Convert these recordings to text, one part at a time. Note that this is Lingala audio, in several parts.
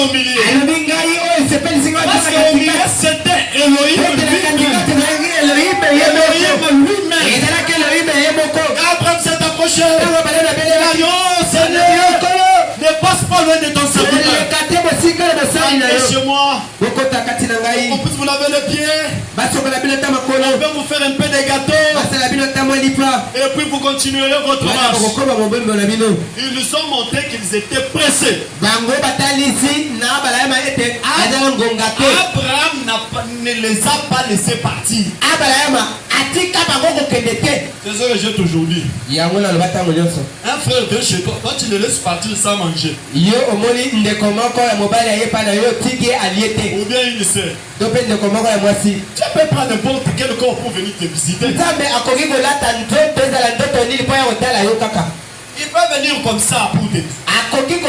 au milieu. Parce qu'au milieu, c'était Elohim lui-même. Abraham s'est approché. Il a dit, oh Seigneur, ne passe pas loin de ton serviteur. Entrez chez moi. On puisse vous laver les pieds. On peut vous faire un peu de gâteau. Et puis vous continuerez votre marche. Ils nous ont montré qu'ils étaient pressés. Abraham ne les a pas laissés partir. C'est ce que j'ai toujours dit. Un frère vient chez toi, toi tu le laisses partir sans manger. Ou bien une sœur. Tu peux prendre n'importe quel corps pour venir te visiter. Il peut venir comme ça pour te. Il faut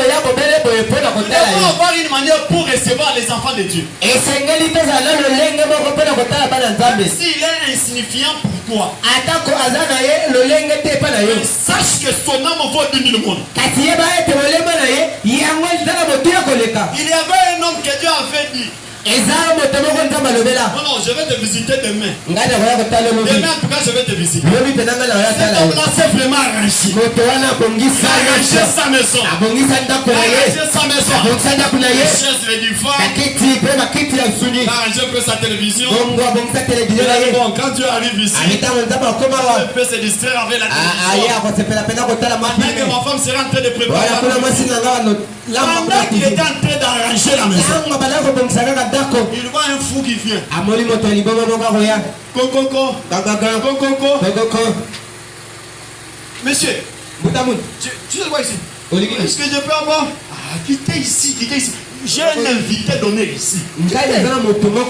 avoir une manière pour recevoir les enfants de Dieu. S'il est insignifiant pour toi, sache que son âme vaut 10 000 mondes. Il y avait un homme que Dieu avait dit. Non, je vais te visiter demain. Demain, en tout cas, je vais te visiter. Cet homme-là s'est vraiment arrangé. Arrangé sa maison. Arrangé sa maison. Les chaises, les divans. Arrangé un peu sa télévision. Bon, quand tu arrives ici, il peut se distraire avec la télévision. Pendant que ma femme sera en train de préparer la télévision. Pendant qu'il était en train d'arranger la maison, il voit un fou qui vient. Coco. Monsieur, tu le vois ici. Est-ce que je peux avoir? Quittez ici. J'ai un invité donné ici. Mais vous pouvez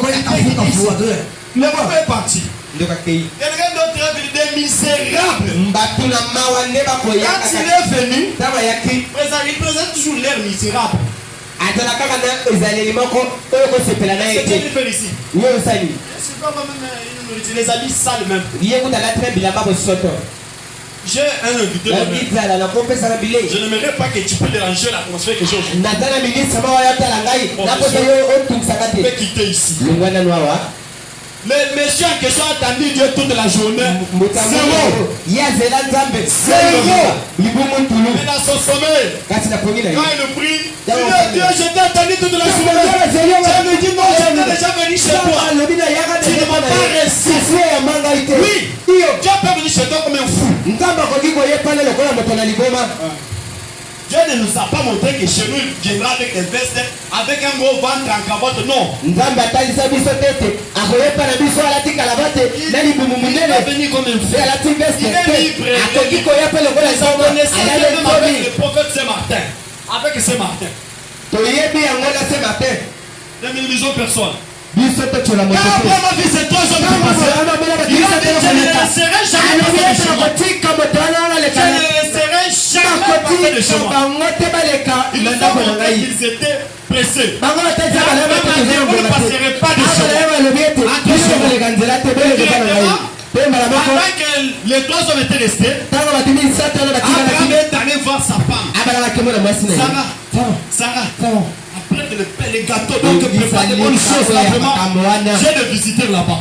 partir. Quelqu'un d'autre est venu, des misérables. Quand il est venu, il présente toujours l'air misérable. C'est qu'il fait ici. C'est pas même les habits sales même. J'ai un invité. Je n'aimerais pas que tu peux déranger l'atmosphère que j'ai aujourd'hui. Je vais quitter ici. Mais monsieur en question a attendu Dieu toute la journée. Il a son sommeil. Quand il prie, Dieu, je t'ai attendu toute la journée. Tu me dis non, je t'ai déjà venu chez toi. Tu ne m'as pas reçu. Oui, Dieu peut venir chez toi comme un fou. Dieu ne nous a pas montré que chez nous il viendra avec des vestes, avec un gros ventre en cabote, non. Il va venir comme un fou. Il est libre. Avec le prophète Saint-Martin. Avec Saint-Martin. 2 millions de personnes. Quand Abraham a vu ces 3 hommes qui passaient, il a dit, je ne laisserai jamais passer de chemin. Je ne laisserai jamais passer de chemin. Ils nous ont montré qu'ils étaient pressés. Vous ne passerez pas de chemin. Pendant que les 3 hommes étaient restés, Abraham est allé voir sa femme. Sarah. Après les gâteaux, donc préparer des bonnes choses là, vraiment. J'ai des visiteurs là-bas.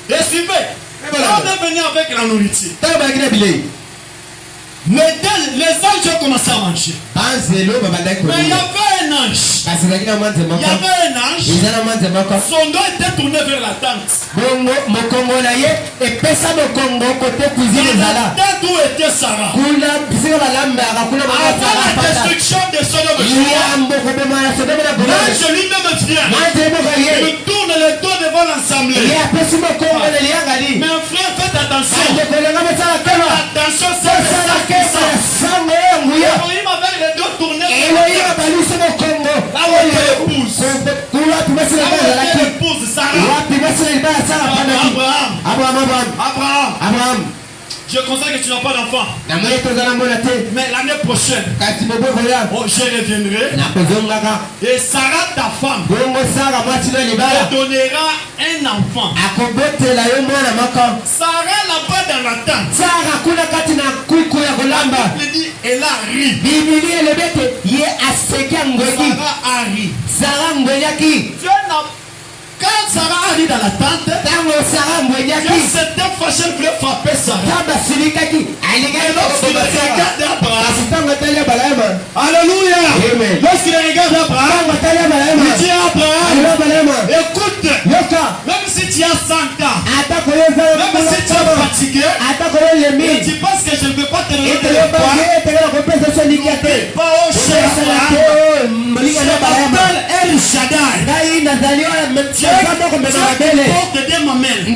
Et suivez. On est venu avec la nourriture. Les anges ont commencé à manger. Mais il y avait un ange. Son dos était tourné vers la tente. Dans la tente où était Sarah. Avant la destruction de Sodome, l'ange lui-même vient. Il tourne le dos devant l'assemblée. Mais frère, faites attention. Attention, c'est ça. Elohim avec les dos tournés. Là où il épouse. Sarah. Abraham. Je constate que tu n'as pas d'enfant. Mais l'année prochaine, je reviendrai. Et Sarah, ta femme, te donnera un enfant. Sarah là-bas dans la tente. Il dit, elle a ri. Sarah Ngwenyaki. Quand Sarah arrive dans la tente, il y a certaines fâchées qui voulaient frapper Sarah. Et lorsqu'il regarde Abraham, alléluia, lorsqu'il regarde Abraham, il dit à Abraham, écoute, même si tu as 100 ans, même si tu es fatigué, et tu penses que je ne peux pas te donner de l'espoir, pas au cher Abraham, je m'appelle El Shaddai. Tu es qui porte des mamelles.